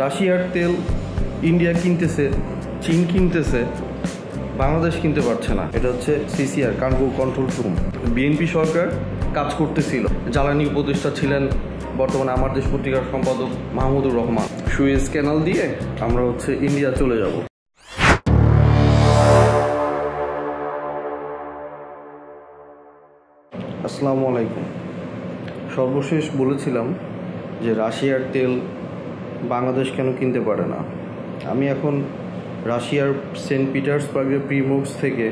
রাশিয়ার তেল ইন্ডিয়া কিনতেছে, চীন কিনতেছে, বাংলাদেশ কিনতে পারছে না। এটা হচ্ছে CCR, cargo control room. BNP সরকার কাজ করতেছিল। জ্বালানি উপদেষ্টা ছিলেন বর্তমানে আমার দেশ পত্রিকার সম্পাদক মাহমুদুর রহমান। সুয়েজ ক্যানাল দিয়ে আমরা ইন্ডিয়া চলে যাব। আসসালামু আলাইকুম। সর্বশেষ বলেছিলাম যে রাশিয়ার তেল বাংলাদেশ কেন কিনতে পারে না। আমি এখন রাশিয়ার সেন্ট পিটার্সবার্গের প্রিমোর্স থেকে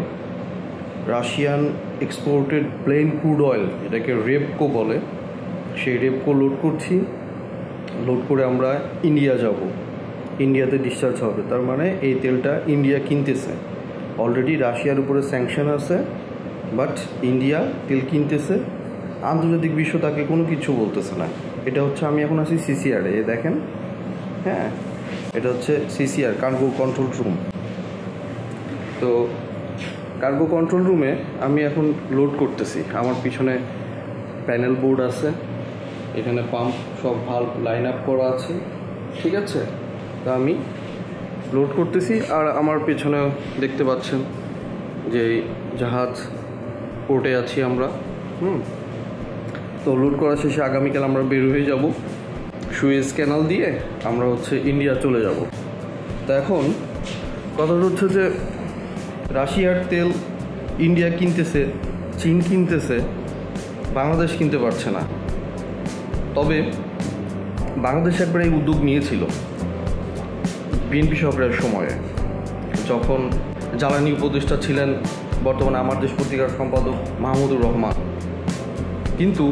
Russian exported plain crude oil, এটাকে রেপকো বলে, সেই রেপকো লোড করছি। লোড করে আমরা ইন্ডিয়া যাব, ইন্ডিয়াতে ডিসচার্জ হবে। তার মানে এই তেলটা ইন্ডিয়া কিনতেছে। অলরেডি রাশিয়ার উপরে স্যাংশন আছে, বাট ইন্ডিয়া তেল কিনতেছে। আন্তর্জাতিক বিশ্ব তাকে কোনো কিছু বলতেছে না। এটা আমি এখন আছি সিসিআর, এ দেখেন, হ্যাঁ, এটা সিসিআর, কার্গো কন্ট্রোল রুম। তো কার্গো কন্ট্রোল রুমে আমি এখন লোড করতেছি। আমার পিছনে প্যানেল বোর্ড আছে, এখানে পাম্প সব ভাল্ব লাইন আপ করা আছে, ঠিক আছে। তো আমি লোড করতেছি, আর আমার পেছনে দেখতে পাচ্ছেন যে জাহাজ পোর্টে আছি আমরা। তো লোড করা শেষে আগামীকাল আমরা বের হয়ে যাব। সুয়েজ ক্যানাল দিয়ে আমরা ইন্ডিয়া চলে যাব। তা এখন কথাটা যে রাশিয়ার তেল ইন্ডিয়া কিনতেছে, চীন কিনতেছে, বাংলাদেশ কিনতে পারছে না। তবে বাংলাদেশ একবার এই উদ্যোগ নিয়েছিল বিএনপি সরকারের সময়ে, যখন জ্বালানি উপদেষ্টা ছিলেন বর্তমানে আমার দেশ পত্রিকার সম্পাদক মাহমুদুর রহমান। কিন্তু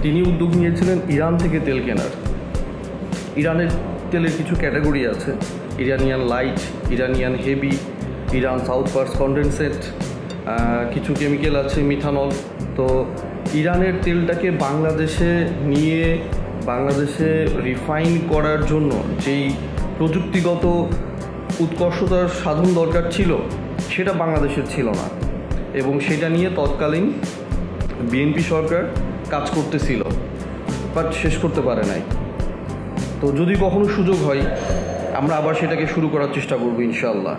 তিনি উদ্যোগ নিয়েছিলেন ইরান থেকে তেল কেনার। ইরানের তেলের কিছু ক্যাটাগরি আছে, Iranian light, Iranian heavy, Iran South Pars condensate, কিছু কেমিক্যাল আছে, মিথানল। তো ইরানের তেলটাকে বাংলাদেশে নিয়ে বাংলাদেশে রিফাইন করার জন্য যেই প্রযুক্তিগত উৎকর্ষতার সাধন দরকার ছিল, সেটা বাংলাদেশের ছিল না। এবং সেটা নিয়ে তৎকালীন বিএনপি সরকার কাজ করতেছিল, বাট শেষ করতে পারে নাই। তো যদি কখনো সুযোগ হয়, আমরা আবার সেটাকে শুরু করার চেষ্টা করব ইনশাআল্লাহ।